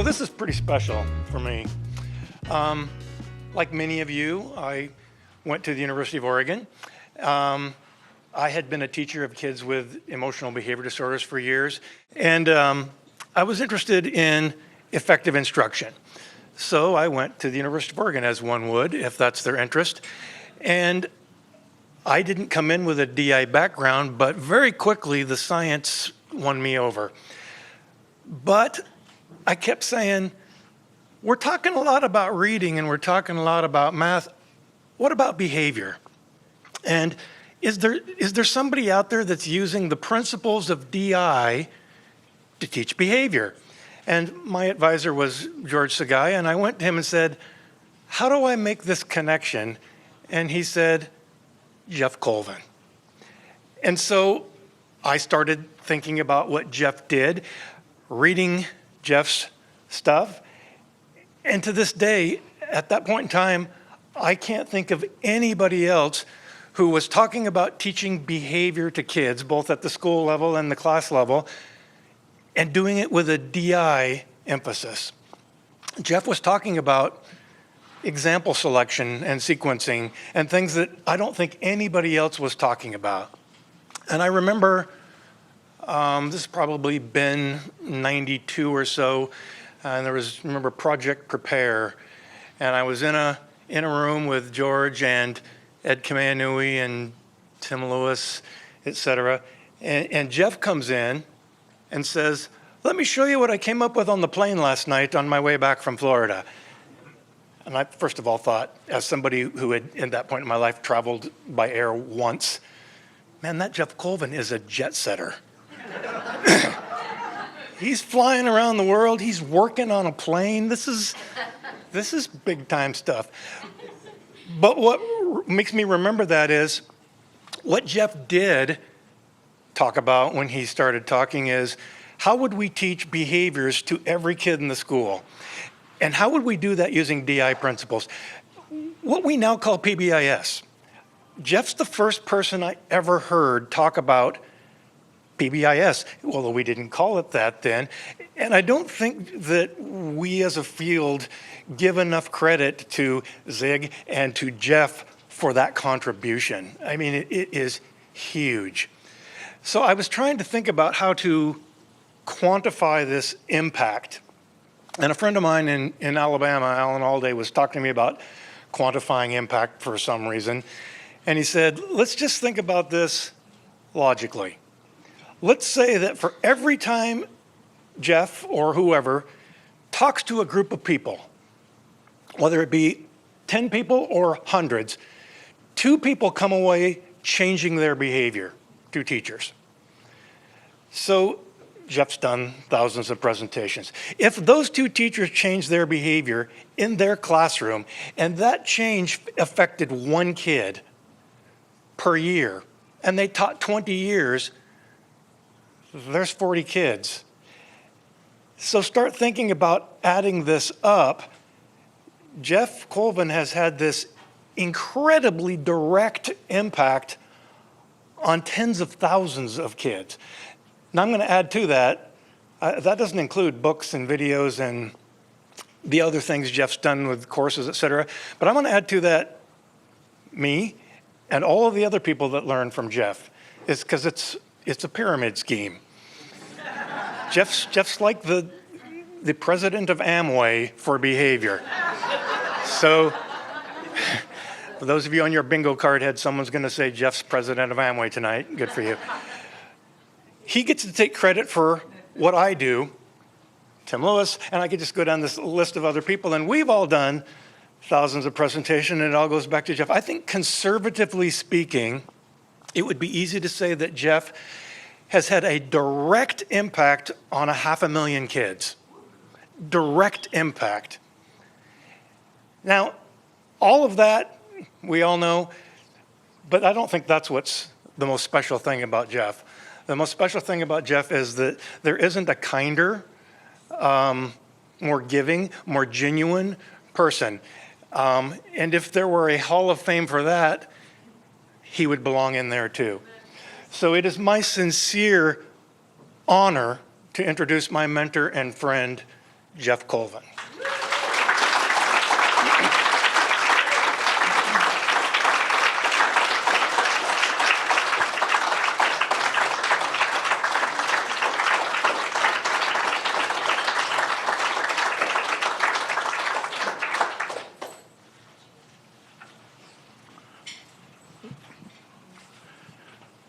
So this is pretty special for me. Like many of you, I went to the University of Oregon. I had been a teacher of kids with emotional behavior disorders for years, and I was interested in effective instruction. So I went to the University of Oregon, as one would, if that's their interest. And I didn't come in with a DI background, but very quickly the science won me over. But I kept saying, we're talking a lot about reading and we're talking a lot about math. What about behavior? And is there somebody out there that's using the principles of DI to teach behavior? And my advisor was George Sagai, and I went to him and said, how do I make this connection? And he said, Geoff Colvin. And so I started thinking about what Geoff did, reading Geoff's stuff. And to this day, at that point in time, I can't think of anybody else who was talking about teaching behavior to kids, both at the school level and the class level, and doing it with a DI emphasis. Geoff was talking about example selection and sequencing and things that I don't think anybody else was talking about. And I remember, this has probably been 92 or so, and there was, remember, Project Prepare, and I was in a room with George and Ed Kameanui and Tim Lewis, et cetera, and Geoff comes in and says, let me show you what I came up with on the plane last night on my way back from Florida. And I, first of all, thought, as somebody who had, at that point in my life, traveled by air once, man, that Geoff Colvin is a jet setter. He's flying around the world. He's working on a plane. This is big time stuff. But what makes me remember that is what Geoff did talk about when he started talking is, how would we teach behaviors to every kid in the school? And how would we do that using DI principles? What we now call PBIS. Geoff's the first person I ever heard talk about PBIS, although we didn't call it that then. And I don't think that we as a field give enough credit to Zig and to Geoff for that contribution. I mean, it is huge. So I was trying to think about how to quantify this impact. And a friend of mine in Alabama, Alan Alday, was talking to me about quantifying impact for some reason. And he said, let's just think about this logically. Let's say that for every time Geoff or whoever talks to a group of people, whether it be 10 people or hundreds, 2 people come away changing their behavior, 2 teachers. So Geoff's done thousands of presentations. If those 2 teachers change their behavior in their classroom, and that change affected 1 kid per year, and they taught 20 years, there's 40 kids. So start thinking about adding this up. Geoff Colvin has had this incredibly direct impact on tens of thousands of kids. Now I'm going to add to that, that doesn't include books and videos and the other things Geoff's done with courses, et cetera, but I'm going to add to that me and all of the other people that learn from Geoff. It's because it's a pyramid scheme. Geoff's like the president of Amway for behavior. So for those of you on your bingo card head, someone's going to say Geoff's president of Amway tonight. Good for you. He gets to take credit for what I do, Tim Lewis, and I could just go down this list of other people, and we've all done thousands of presentations, and it all goes back to Geoff. I think conservatively speaking, it would be easy to say that Geoff has had a direct impact on 500,000 kids. Direct impact. Now, all of that, we all know, but I don't think that's what's the most special thing about Geoff. The most special thing about Geoff is that there isn't a kinder, more giving, more genuine person. And if there were a Hall of Fame for that, he would belong in there too. So it is my sincere honor to introduce my mentor and friend, Geoff Colvin.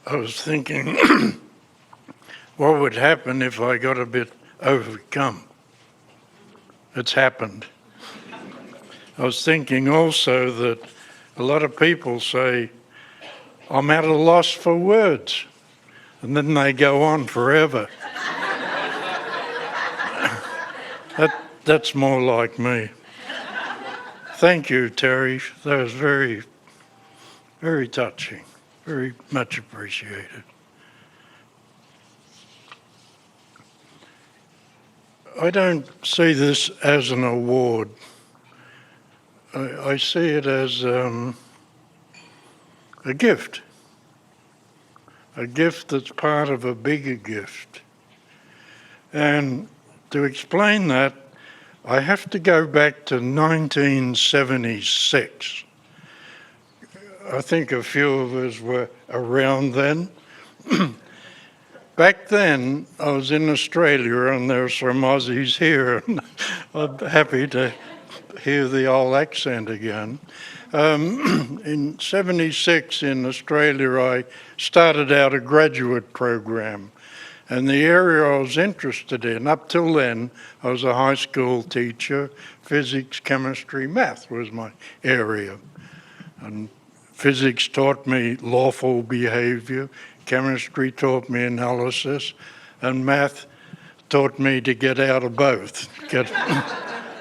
I was thinking, what would happen if I got a bit overcome? It's happened. I was thinking also that a lot of people say, I'm at a loss for words, and then they go on forever. That's more like me. Thank you, Terry. That was very, very touching. Very much appreciated. I don't see this as an award. I see it as a gift that's part of a bigger gift. And to explain that, I have to go back to 1976. I think a few of us were around then. Back then, I was in Australia and there were some Aussies here, and I'm happy to hear the old accent again. In 76 in Australia, I started out a graduate program, and the area I was interested in, up till then, I was a high school teacher. Physics, chemistry, math was my area. And physics taught me lawful behavior, chemistry taught me analysis, and math taught me to get out of both, get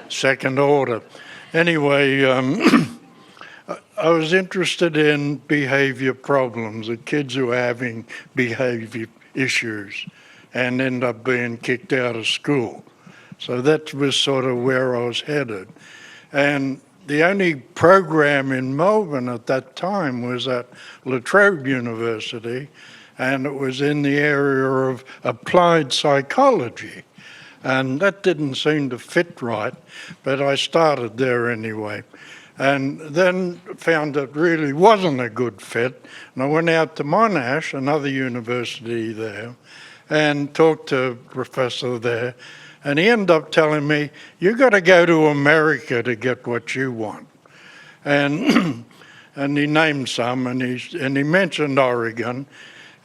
second order. Anyway, I was interested in behavior problems, the kids who were having behavior issues and end up being kicked out of school. So that was sort of where I was headed. And the only program in Melbourne at that time was at La Trobe University, and it was in the area of applied psychology. And that didn't seem to fit right, but I started there anyway. And then found it really wasn't a good fit, and I went out to Monash, another university there, and talked to a professor there, and he ended up telling me, you got to go to America to get what you want. And and he named some, and he mentioned Oregon,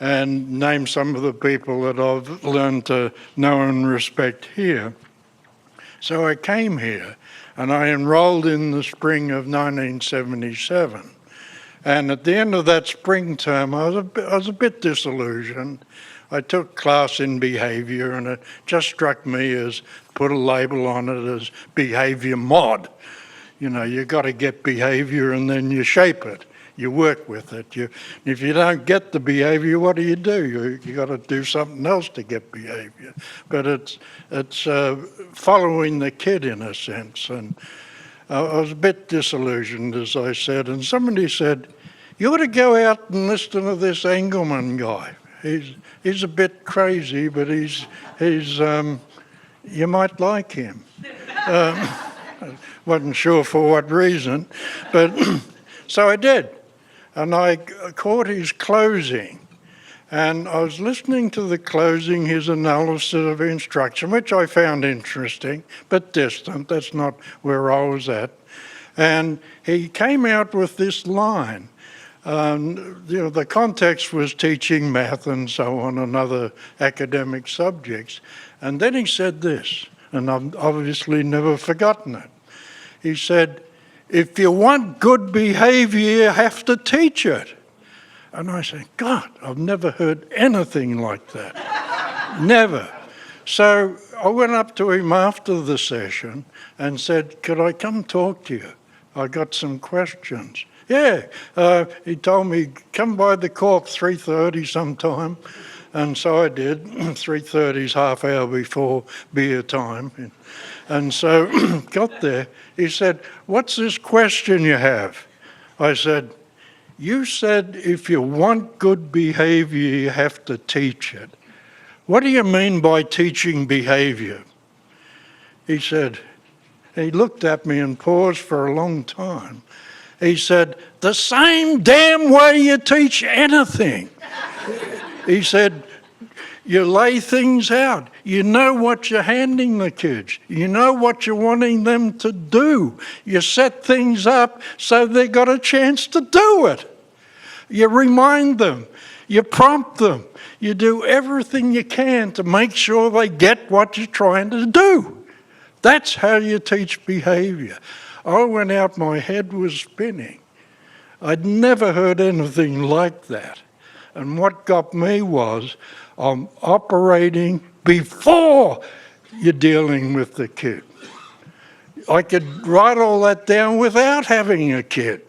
and named some of the people that I've learned to know and respect here. So I came here, and I enrolled in the spring of 1977. And at the end of that spring term, I was a bit disillusioned. I took class in behavior, and it just struck me as, put a label on it as behavior mod. You know, you got to get behavior and then you shape it. You work with it. If you don't get the behavior, what do? You got to do something else to get behavior. But it's following the kid in a sense. And I was a bit disillusioned, as I said. And somebody said, you ought to go out and listen to this Engelman guy. He's a bit crazy, but he's you might like him. Wasn't sure for what reason, but so I did. And I caught his closing. And I was listening to the closing, his analysis of instruction, which I found interesting, but distant. That's not where I was at. And he came out with this line. The context was teaching math and so on and other academic subjects. And then he said this, and I've obviously never forgotten it. He said, if you want good behavior, you have to teach it. And I said, God, I've never heard anything like that. Never. So I went up to him after the session and said, could I come talk to you? I got some questions. Yeah, he told me, come by the Corp 3:30 sometime. And so I did. 3:30's half hour before beer time. And so got there. He said, what's this question you have? I said, you said if you want good behavior, you have to teach it. What do you mean by teaching behavior? He said, he looked at me and paused for a long time. He said, the same damn way you teach anything. He said, you lay things out. You know what you're handing the kids. You know what you're wanting them to do. You set things up so they got a chance to do it. You remind them. You prompt them. You do everything you can to make sure they get what you're trying to do. That's how you teach behavior. I went out, my head was spinning. I'd never heard anything like that. And what got me was, I'm operating before you're dealing with the kid. I could write all that down without having a kid.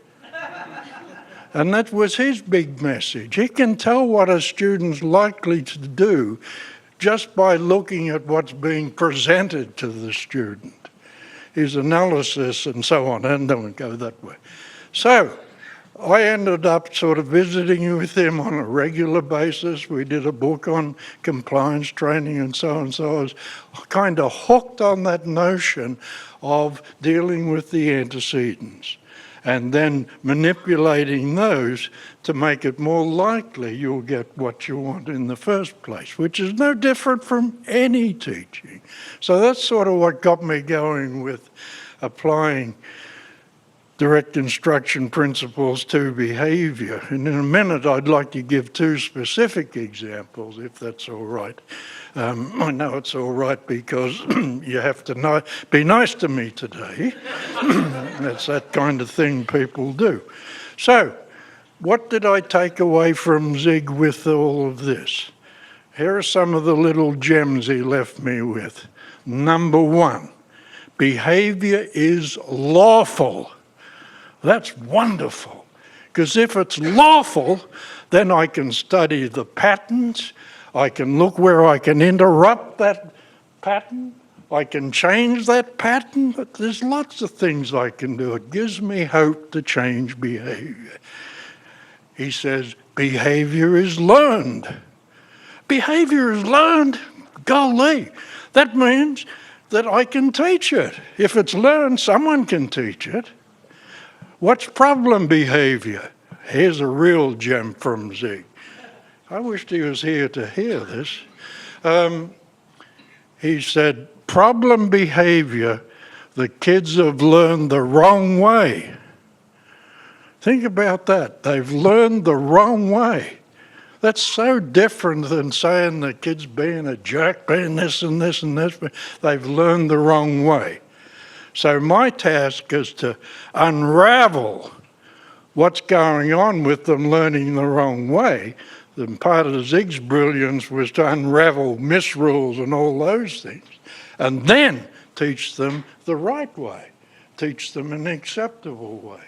And that was his big message. He can tell what a student's likely to do just by looking at what's being presented to the student. His analysis and so on, and don't go that way. So, I ended up sort of visiting with him on a regular basis. We did a book on compliance training and so on. So I was kind of hooked on that notion of dealing with the antecedents and then manipulating those to make it more likely you'll get what you want in the first place, which is no different from any teaching. So that's sort of what got me going with applying direct instruction principles to behavior. And in a minute, I'd like to give two specific examples, if that's all right. I know it's all right because you have to be nice to me today. That's that kind of thing people do. So, what did I take away from Zig with all of this? Here are some of the little gems he left me with. Number one, behavior is lawful. That's wonderful, because if it's lawful, then I can study the patterns, I can look where I can interrupt that pattern, I can change that pattern, but there's lots of things I can do. It gives me hope to change behavior. He says, behavior is learned. Behavior is learned? Golly, that means that I can teach it. If it's learned, someone can teach it. What's problem behavior? Here's a real gem from Zig. I wished he was here to hear this. He said, problem behavior, the kids have learned the wrong way. Think about that. They've learned the wrong way. That's so different than saying the kid's being a jerk, being this and this and this. They've learned the wrong way. So my task is to unravel what's going on with them learning the wrong way. And part of Zig's brilliance was to unravel misrules and all those things, and then teach them the right way, teach them an acceptable way.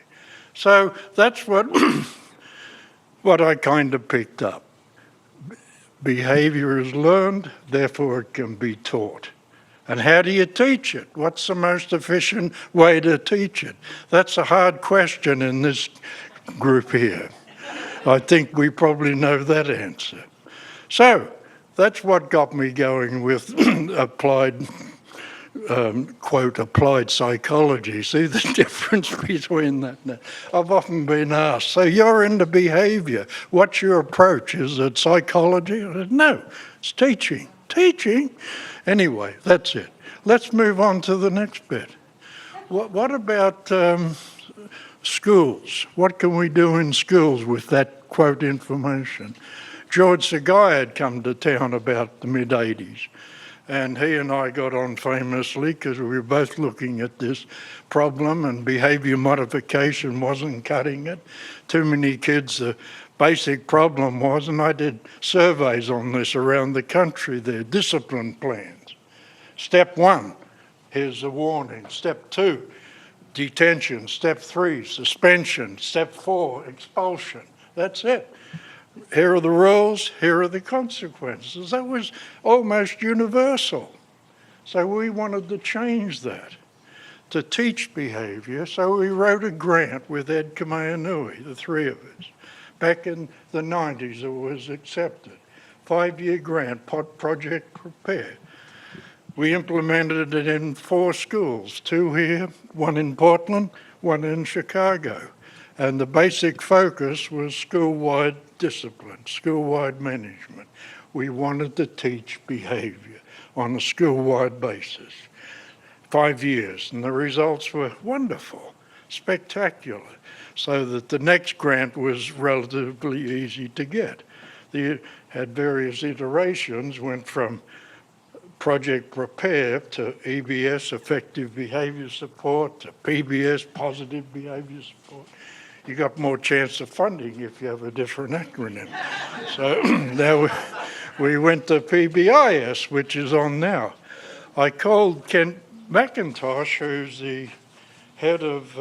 So that's what I kind of picked up. Behavior is learned, therefore it can be taught. And how do you teach it? What's the most efficient way to teach it? That's a hard question in this group here. I think we probably know that answer. So that's what got me going with applied, quote, applied psychology. See the difference between that? I've often been asked, so you're into behavior. What's your approach? Is it psychology? I said, no, it's teaching. Teaching? Anyway, that's it. Let's move on to the next bit. What about schools? What can we do in schools with that quote information? George Sagai had come to town about the mid-'80s, and he and I got on famously because we were both looking at this problem, and behavior modification wasn't cutting it. Too many kids, the basic problem was, and I did surveys on this around the country, their discipline plans. Step 1, here's a warning. Step 2, detention. Step 3, suspension. Step 4, expulsion. That's it. Here are the rules, here are the consequences. That was almost universal. So we wanted to change that, to teach behavior. So we wrote a grant with Ed Kameanui, the three of us. Back in the 90s, it was accepted. 5-year grant, Project Prepare. We implemented it in 4 schools, 2 here, 1 in Portland, 1 in Chicago. And the basic focus was school-wide discipline, school-wide management. We wanted to teach behavior on a school-wide basis. 5 years, and the results were wonderful, spectacular, so that the next grant was relatively easy to get. They had various iterations, went from Project Prepare to EBS, Effective Behavior Support, to PBS, Positive Behavior Support. You got more chance of funding if you have a different acronym. So now we went to PBIS, which is on now. I called Kent McIntosh, who's the head of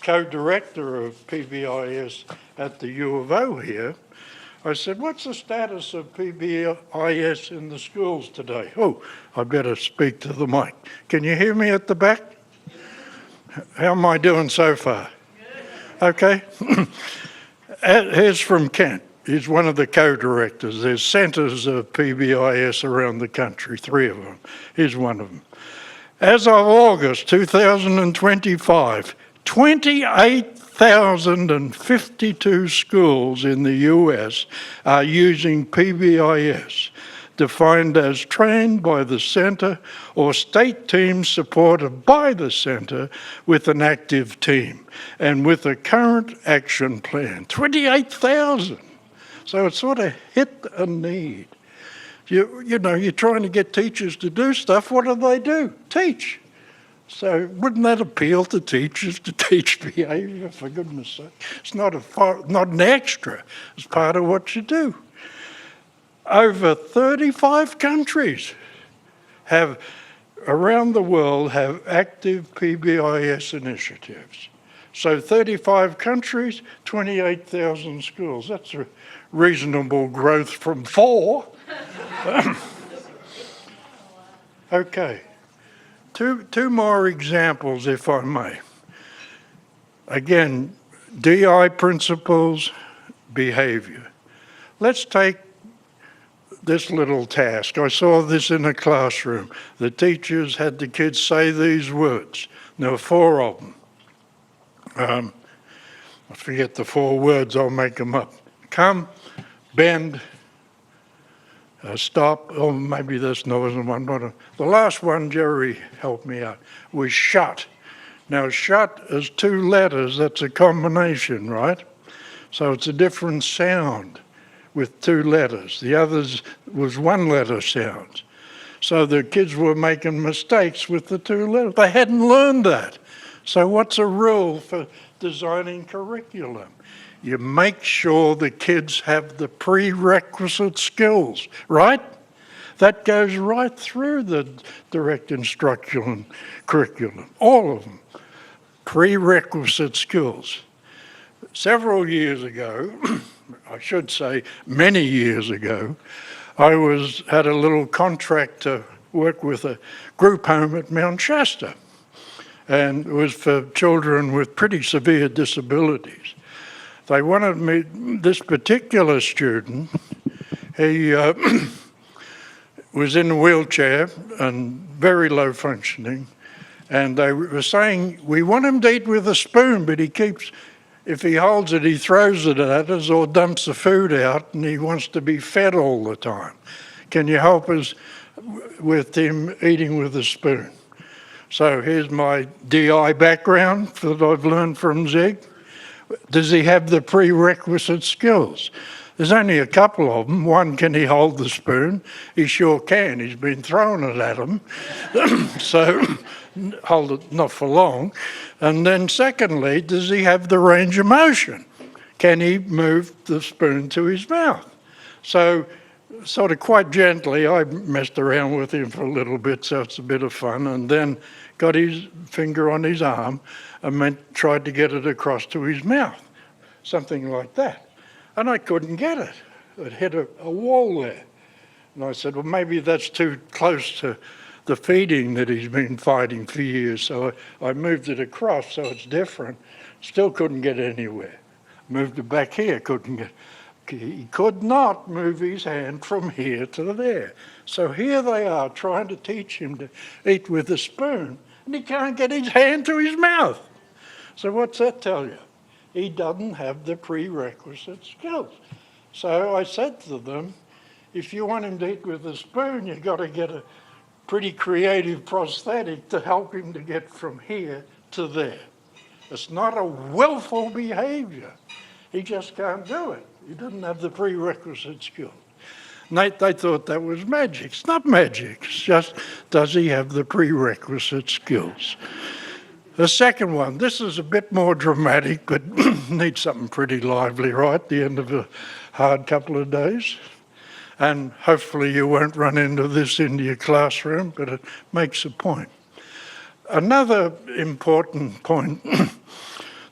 co-director of PBIS at the U of O here. I said, what's the status of PBIS in the schools today? Oh, I better speak to the mic. Can you hear me at the back? How am I doing so far? Okay. Here's from Kent. He's one of the co-directors. There's centres of PBIS around the country, 3 of them. He's one of them. As of August 2025, 28,052 schools in the US are using PBIS, defined as trained by the centre or state teams supported by the centre with an active team and with a current action plan. 28,000. So it sort of hit a need. You know, you're trying to get teachers to do stuff. What do? Teach. So wouldn't that appeal to teachers to teach behaviour, for goodness sake? It's not an extra. It's part of what you do. Over 35 countries around the world have active PBIS initiatives. So 35 countries, 28,000 schools. That's a reasonable growth from 4. Okay. Two more examples, if I may. Again, DI principles, behavior. Let's take this little task. I saw this in a classroom. The teachers had the kids say these words. There were 4 of them. I forget the 4 words, I'll make them up. Come, bend, stop, or maybe this wasn't one, but the last one, Jerry helped me out, was shut. Now, shut is 2 letters, that's a combination, right? So it's a different sound with 2 letters. The others was 1-letter sounds. So the kids were making mistakes with the 2 letters. They hadn't learned that. So what's a rule for designing curriculum? You make sure the kids have the prerequisite skills, right? That goes right through the direct instruction curriculum, all of them. Prerequisite skills. Several years ago, I should say many years ago, I had a little contract to work with a group home at Mount Shasta. And it was for children with pretty severe disabilities. They wanted me, this particular student, he was in a wheelchair and very low functioning. And they were saying, we want him to eat with a spoon, but if he holds it, he throws it at us or dumps the food out, and he wants to be fed all the time. Can you help us with him eating with a spoon? So here's my DI background that I've learned from Zig. Does he have the prerequisite skills? There's only a couple of them. One, can he hold the spoon? He sure can. He's been throwing it at him. So hold it not for long. And then secondly, does he have the range of motion? Can he move the spoon to his mouth? So sort of quite gently, I messed around with him for a little bit, so it's a bit of fun, and then got his finger on his arm and tried to get it across to his mouth, something like that. And I couldn't get it. It hit a wall there. And I said, well, maybe that's too close to the feeding that he's been fighting for years. So I moved it across so it's different. Still couldn't get anywhere. Moved it back here, couldn't get. He could not move his hand from here to there. So here they are trying to teach him to eat with a spoon, and he can't get his hand to his mouth. So what's that tell you? He doesn't have the prerequisite skills. So I said to them, if you want him to eat with a spoon, you've got to get a pretty creative prosthetic to help him to get from here to there. It's not a willful behavior. He just can't do it. He doesn't have the prerequisite skill. And they thought that was magic. It's not magic. It's just, does he have the prerequisite skills? The second one, this is a bit more dramatic, but needs something pretty lively right at the end of a hard couple of days. And hopefully you won't run into this in your classroom, but it makes a point. Another important point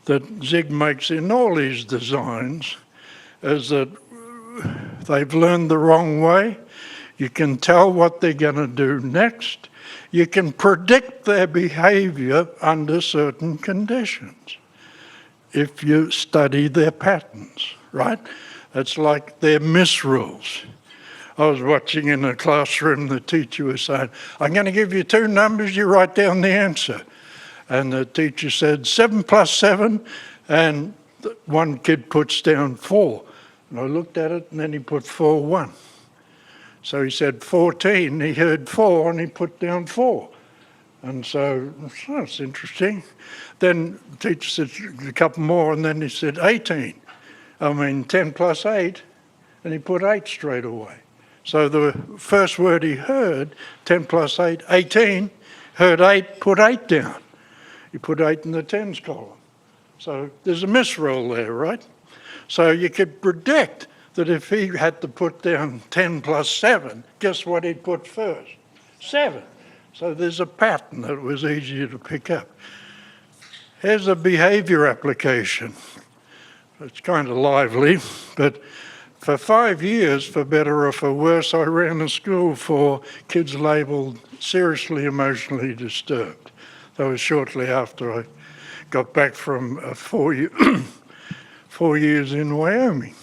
that Zig makes in all his designs is that they've learned the wrong way. You can tell what they're going to do next. You can predict their behavior under certain conditions if you study their patterns, right? It's like their misrules. I was watching in a classroom, the teacher was saying, I'm going to give you two numbers, you write down the answer. And the teacher said 7 plus 7, and one kid puts down 4. And I looked at it, and then he put 4, 1. So he said 14, he heard 4, and he put down 4. And so, that's interesting. Then the teacher said a couple more, and then he said 18. 10 plus 8, and he put 8 straight away. So the first word he heard, 10 plus 8, 18, heard 8, put 8 down. He put 8 in the tens column. So there's a misroll there, right? So you could predict that if he had to put down 10 plus 7, guess what he'd put first? 7. So there's a pattern that was easier to pick up. Here's a behavior application. It's kind of lively, but for 5 years, for better or for worse, I ran a school for kids labelled seriously emotionally disturbed. That was shortly after I got back from 4 years in Wyoming.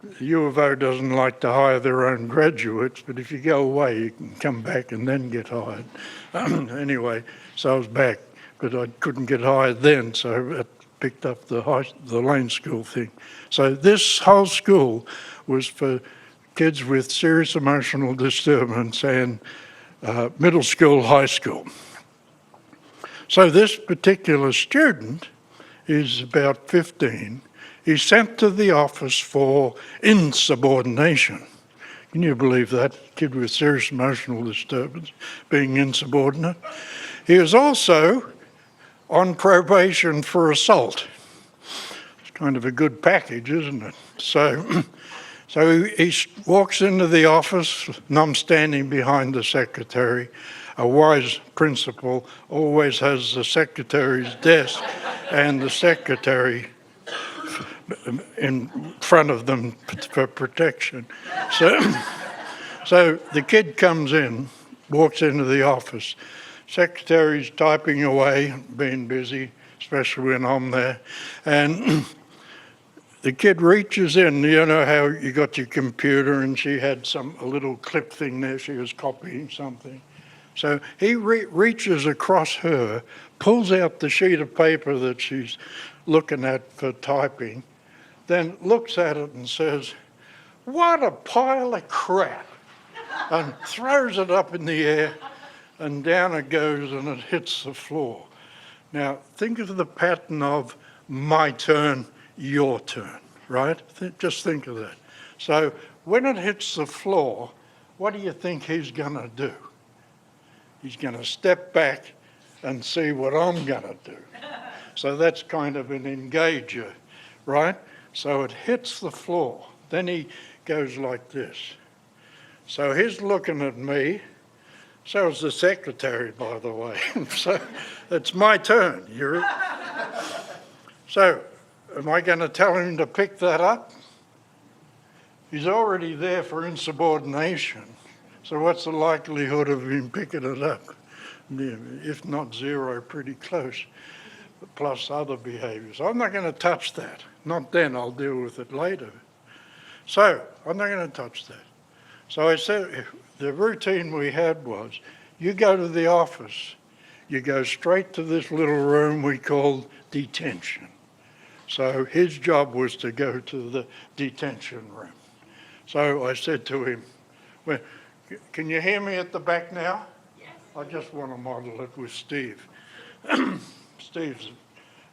The U of O doesn't like to hire their own graduates, but if you go away, you can come back and then get hired. Anyway, so I was back, but I couldn't get hired then, so I picked up the Lane School thing. So this whole school was for kids with serious emotional disturbance and middle school, high school. So this particular student is about 15. He's sent to the office for insubordination. Can you believe that? Kid with serious emotional disturbance being insubordinate. He was also on probation for assault. It's kind of a good package, isn't it? So he walks into the office, and I'm standing behind the secretary. A wise principal always has the secretary's desk and the secretary in front of them for protection. So the kid comes in, walks into the office. Secretary's typing away, being busy, especially when I'm there. And the kid reaches in, you know how you got your computer and she had a little clip thing there, she was copying something. So he reaches across her, pulls out the sheet of paper that she's looking at for typing, then looks at it and says, "What a pile of crap," and throws it up in the air, and down it goes and it hits the floor. Now, think of the pattern of my turn, your turn, right? Just think of that. So when it hits the floor, what do you think he's going to do? He's going to step back and see what I'm going to do. So that's kind of an engager, right? So it hits the floor. Then he goes like this. So he's looking at me. So is the secretary, by the way. So it's my turn. So am I going to tell him to pick that up? He's already there for insubordination. So what's the likelihood of him picking it up? If not zero, pretty close, plus other behaviors. I'm not going to touch that. Not then, I'll deal with it later. So I'm not going to touch that. So I said, the routine we had was, you go to the office, you go straight to this little room we called detention. So his job was to go to the detention room. So I said to him, well, can you hear me at the back now? Yes. I just want to model it with Steve. Steve's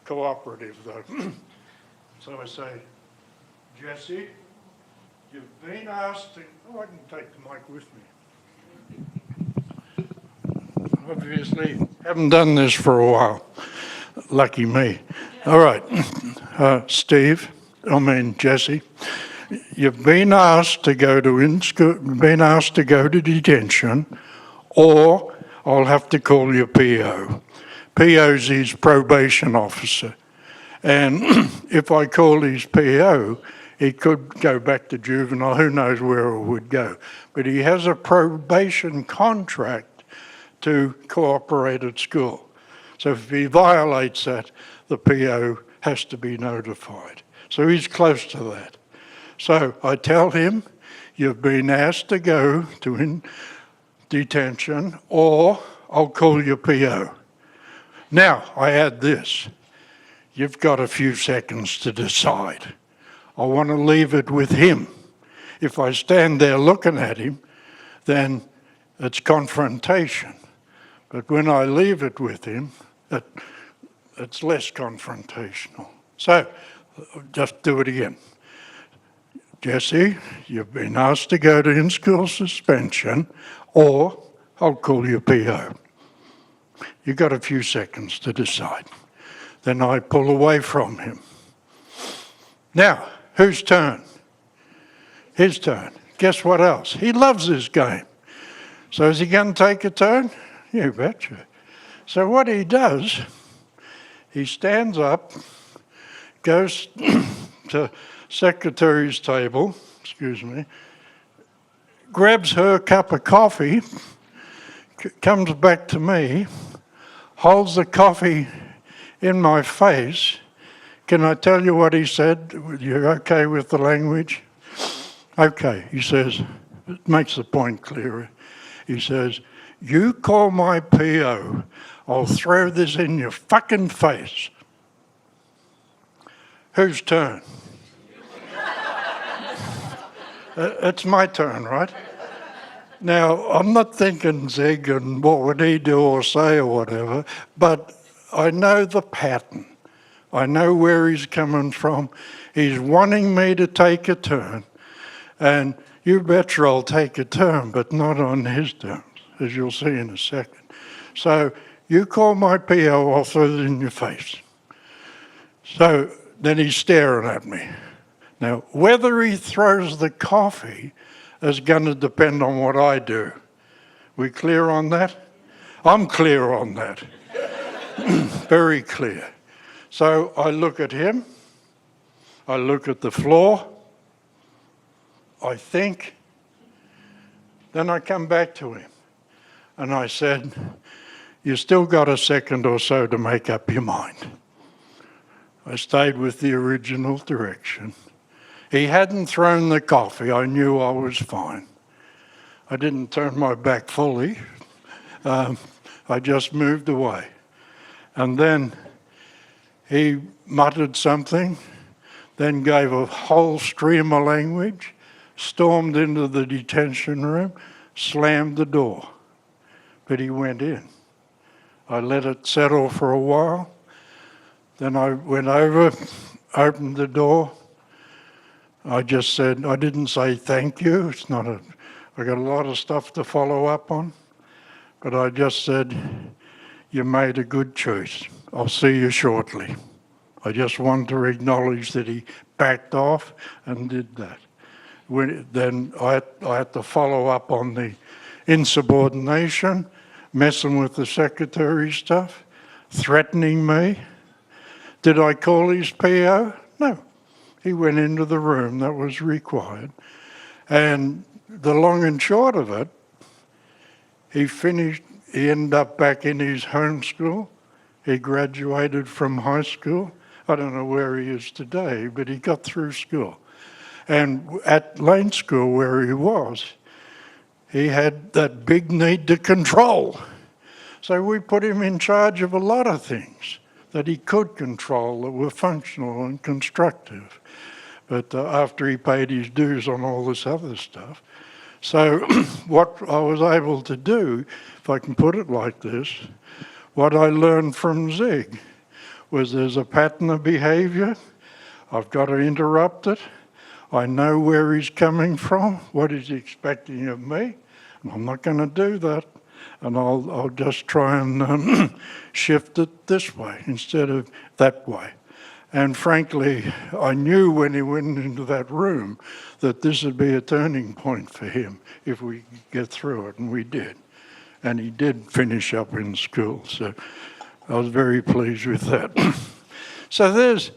cooperative though. So I say, Jesse, you've been asked to, oh, I can take the mic with me. Obviously, haven't done this for a while. Lucky me. All right, Jesse, you've been asked to go to detention, or I'll have to call your PO. PO's his probation officer. And if I call his PO, he could go back to juvenile, who knows where it would go. But he has a probation contract to cooperate at school. So if he violates that, the PO has to be notified. So he's close to that. So I tell him, you've been asked to go to detention, or I'll call your PO. Now, I add this. You've got a few seconds to decide. I want to leave it with him. If I stand there looking at him, then it's confrontation. But when I leave it with him, it's less confrontational. So, just do it again. Jesse, you've been asked to go to in-school suspension, or I'll call your PO. You've got a few seconds to decide. Then I pull away from him. Now, whose turn? His turn. Guess what else? He loves this game. So is he going to take a turn? You betcha. So what he does, he stands up, goes to secretary's table, grabs her cup of coffee, comes back to me, holds the coffee in my face. Can I tell you what he said? You're okay with the language? Okay, he says, it makes the point clearer. He says, you call my PO, I'll throw this in your fucking face. Whose turn? It's my turn, right? Now, I'm not thinking Zig and what would he do or say or whatever, but I know the pattern. I know where he's coming from. He's wanting me to take a turn, and you betcha I'll take a turn, but not on his terms, as you'll see in a second. So you call my PO, I'll throw it in your face. So then he's staring at me. Now, whether he throws the coffee is going to depend on what I do. We clear on that? I'm clear on that. Very clear. So I look at him, I look at the floor, I think, then I come back to him and I said, you still got a second or so to make up your mind. I stayed with the original direction. He hadn't thrown the coffee, I knew I was fine. I didn't turn my back fully, I just moved away. And then he muttered something, then gave a whole stream of language, stormed into the detention room, slammed the door. But he went in. I let it settle for a while. Then I went over, opened the door. I just said, I didn't say thank you. I got a lot of stuff to follow up on. But I just said, you made a good choice. I'll see you shortly. I just wanted to acknowledge that he backed off and did that. Then I had to follow up on the insubordination, messing with the secretary stuff, threatening me. Did I call his PO? No. He went into the room that was required. And the long and short of it, he ended up back in his home school. He graduated from high school. I don't know where he is today, but he got through school. And at Lane School, where he was, he had that big need to control. So we put him in charge of a lot of things that he could control that were functional and constructive. But after he paid his dues on all this other stuff. So what I was able to do, if I can put it like this, what I learned from Zig was there's a pattern of behavior. I've got to interrupt it. I know where he's coming from, what he's expecting of me, and I'm not going to do that. And I'll just try and shift it this way instead of that way. And frankly, I knew when he went into that room that this would be a turning point for him if we could get through it, and we did. And he did finish up in school, so I was very pleased with that. So there's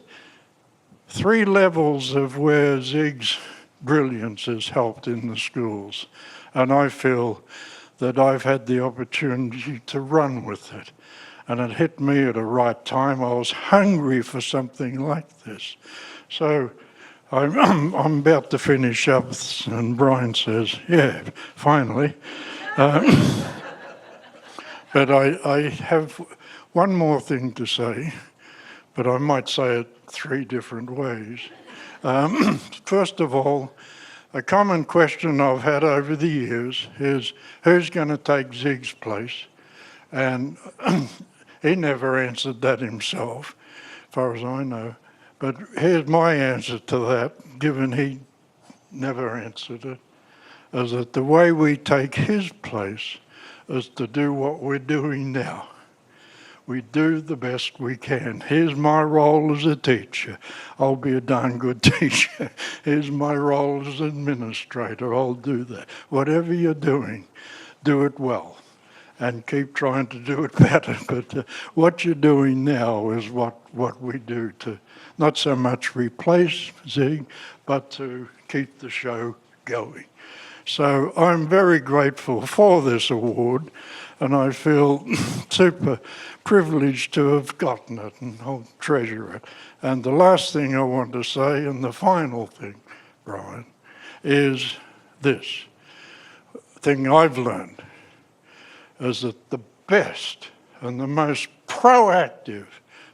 3 levels of where Zig's brilliance has helped in the schools, and I feel that I've had the opportunity to run with it. And it hit me at a right time. I was hungry for something like this. So I'm about to finish up, and Brian says, yeah, finally. But I have one more thing to say, but I might say it 3 different ways. First of all, a common question I've had over the years is, who's going to take Zig's place? And he never answered that himself, as far as I know. But here's my answer to that, given he never answered it, is that the way we take his place is to do what we're doing now. We do the best we can. Here's my role as a teacher. I'll be a darn good teacher. Here's my role as administrator. I'll do that. Whatever you're doing, do it well. And keep trying to do it better. But what you're doing now is what we do to not so much replace Zig, but to keep the show going. So I'm very grateful for this award, and I feel super privileged to have gotten it, and I'll treasure it. And the last thing I want to say, and the final thing, Brian, is this thing I've learned, is that the best and the most proactive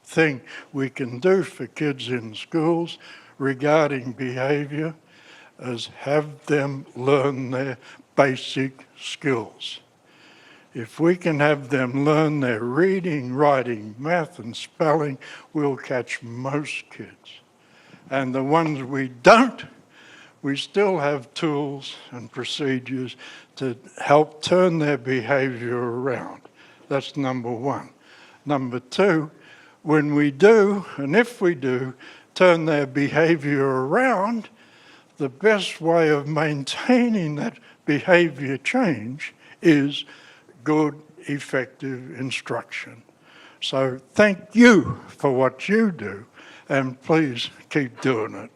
thing we can do for kids in schools regarding behavior is have them learn their basic skills. If we can have them learn their reading, writing, math, and spelling, we'll catch most kids. And the ones we don't, we still have tools and procedures to help turn their behavior around. That's number 1. Number 2, when we do, and if we do, turn their behavior around, the best way of maintaining that behavior change is good, effective instruction. So thank you for what you do, and please keep doing it.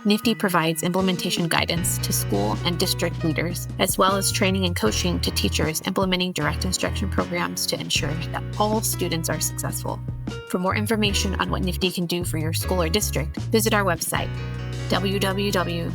NIFTY provides implementation guidance to school and district leaders, as well as training and coaching to teachers implementing direct instruction programs to ensure that all students are successful. For more information on what NIFTY can do for your school or district, visit our website, www.nifty.org.